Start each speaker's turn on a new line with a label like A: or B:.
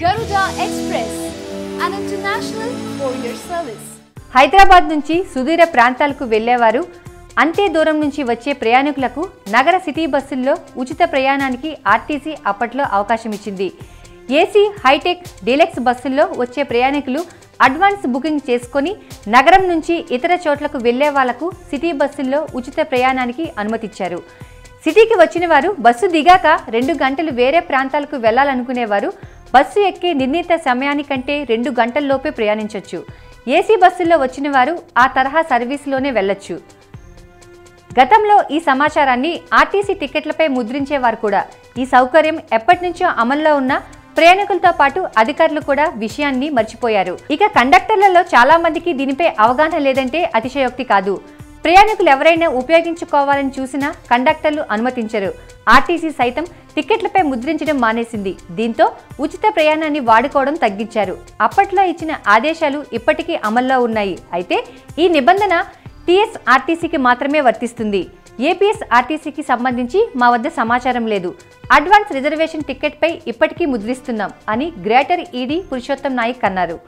A: Garuda Express, an international courier service.
B: Hyderabad నుంచి సుదూర ప్రాంతాలకు వెళ్లేవారు అంతే దూరం నుంచి వచ్చే ప్రయాణికులకు నగర సిటీ బస్సుల్లో ఉచిత ప్రయాణానికి ఆర్టీసీ అప్పట్లో అవకాశం ఇచ్చింది. ఏసీ హైటెక్ డీలక్స్ బస్సుల్లో వచ్చే ప్రయాణికులు అడ్వాన్స్ బుకింగ్ చేసుకొని నగరం నుంచి ఇతర చోట్లకు వెళ్లే వాళ్లకు సిటీ బస్సుల్లో ఉచిత ప్రయాణానికి అనుమతిచ్చారు. సిటీకి వచ్చిన వారు బస్సు దిగాక 2 గంటలు వేరే ప్రాంతాలకు వెళ్లాలనుకునేవారు బస్సు ఎక్కే నిర్ణీత సమయానికంటే 2 గంటల్లోపే ప్రయాణించవచ్చు. ఏసీ బస్సుల్లో వచ్చిన వారు ఆ తరహా సర్వీసులోనే వెళ్లొచ్చు. గతంలో ఈ సమాచారాన్ని ఆర్టీసీ టికెట్లపై ముద్రించేవారు కూడా. ఈ సౌకర్యం ఎప్పటినుంచో అమల్లో ఉన్న ప్రయాణికులతో పాటు అధికారులు కూడా విషయాన్ని మర్చిపోయారు. ఇక కండక్టర్లలో చాలా మందికి దీనిపై అవగాహన లేదంటే అతిశయోక్తి కాదు. ప్రయాణికులు ఎవరైనా ఉపయోగించుకోవాలని చూసినా కండక్టర్లు అనుమతించరు. ఆర్టీసీ సైతం టికెట్లపై ముద్రించడం మానేసింది. దీంతో ఉచిత ప్రయాణాన్ని వాడుకోవడం తగ్గించారు. అప్పట్లో ఇచ్చిన ఆదేశాలు ఇప్పటికీ అమల్లో ఉన్నాయి. అయితే ఈ నిబంధన టీఎస్ఆర్టీసీకి మాత్రమే వర్తిస్తుంది. ఏపీఎస్ఆర్టీసీకి సంబంధించి మా వద్ద సమాచారం లేదు. అడ్వాన్స్ రిజర్వేషన్ టికెట్పై ఇప్పటికీ ముద్రిస్తున్నాం అని గ్రేటర్ ఈడీ పురుషోత్తం నాయక్ అన్నారు.